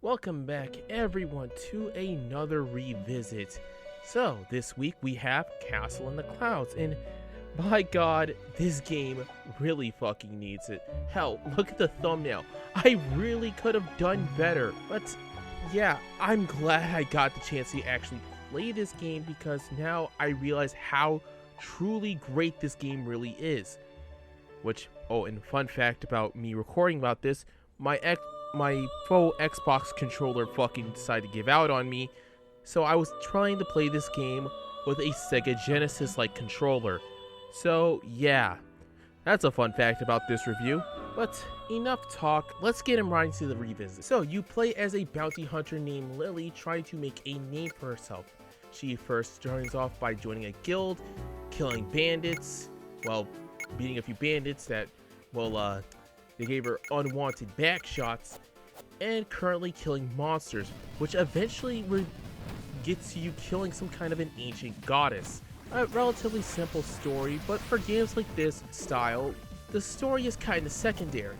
Welcome back everyone to another revisit. So this week we have Castle in the Clouds, and my god, this game really fucking needs it. Hell, look at the thumbnail. I really could have done better, but yeah, I'm glad I got the chance to actually play this game because now I realize how truly great this game really is. Which, oh, and fun fact about me recording about this, my faux Xbox controller fucking decided to give out on me, so I was trying to play this game with a Sega Genesis-like controller. So yeah, that's a fun fact about this review. But enough talk, let's get right into the revisit. So you play as a bounty hunter named Lily trying to make a name for herself. She first starts off by joining a guild, killing bandits, well, beating a few bandits that, well, they gave her unwanted back shots, and currently killing monsters, which eventually gets to you killing some kind of an ancient goddess. A relatively simple story, but for games like this style, the story is kind of secondary.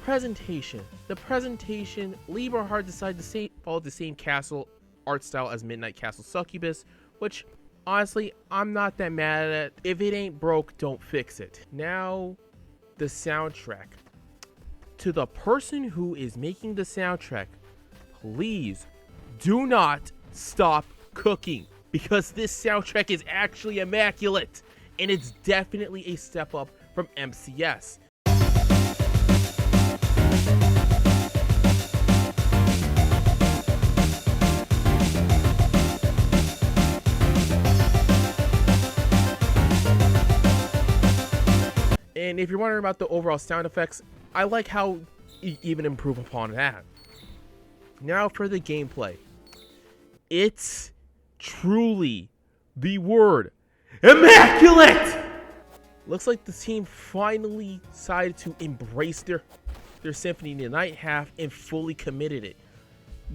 Presentation. The presentation, Lieberhard decided to follow the same castle art style as Midnight Castle Succubus, which honestly, I'm not that mad at. If it ain't broke, don't fix it. Now, the soundtrack. To the person who is making the soundtrack, please do not stop cooking, because this soundtrack is actually immaculate, and it's definitely a step up from MCS. And if you're wondering about the overall sound effects, I like how you even improve upon that. Now for the gameplay. It's truly the word immaculate! Looks like the team finally decided to embrace their Symphony of the Night half and fully committed it.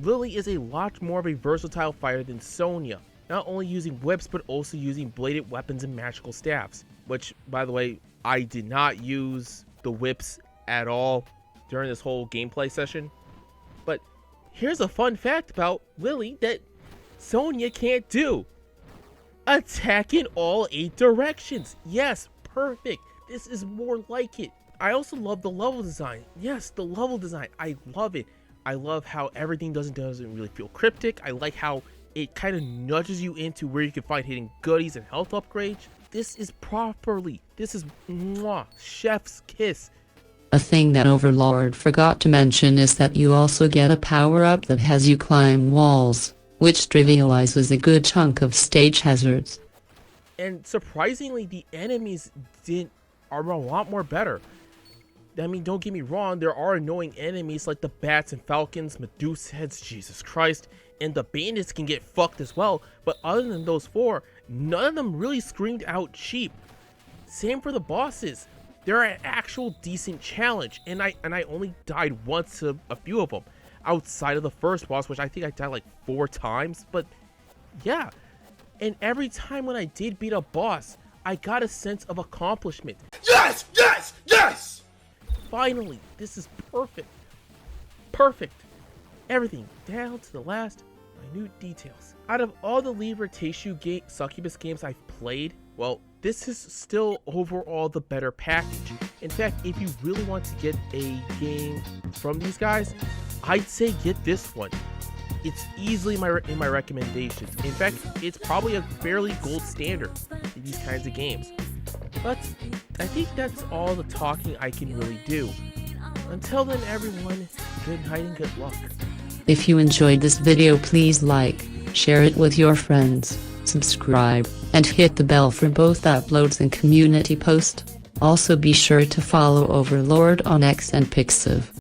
Lily is a lot more of a versatile fighter than Sonya, not only using whips but also using bladed weapons and magical staffs, which, by the way, I did not use the whips at all during this whole gameplay session. But here's a fun fact about Lily that Sonya can't do. Attack in all 8 directions. Yes, perfect. This is more like it. I also love the level design. Yes, the level design. I love it. I love how everything doesn't really feel cryptic. I like how it kind of nudges you into where you can find hidden goodies and health upgrades. This is mwah, chef's kiss. A thing that Overlord forgot to mention is that you also get a power-up that has you climb walls, which trivializes a good chunk of stage hazards. And surprisingly, the enemies are a lot more better. I mean, don't get me wrong, there are annoying enemies like the bats and falcons, Medusa heads, Jesus Christ, and the bandits can get fucked as well, but other than those 4, none of them really screamed out cheap. Same for the bosses. They're an actual decent challenge, and I only died once to a few of them, outside of the first boss, which I think I died like 4 times, but yeah. And every time when I did beat a boss, I got a sense of accomplishment. Yes! Yes! Yes! Finally, this is perfect. Perfect. Everything down to the last minute details. Out of all the Lieber Teishu Succubus games I've played, well, this is still overall the better package. In fact, if you really want to get a game from these guys, I'd say get this one. It's easily in my recommendations. In fact, it's probably a fairly gold standard in these kinds of games. But I think that's all the talking I can really do. Until then, everyone, good night and good luck. If you enjoyed this video, please like, share it with your friends, subscribe, and hit the bell for both uploads and community posts. Also be sure to follow Overlord on X and Pixiv.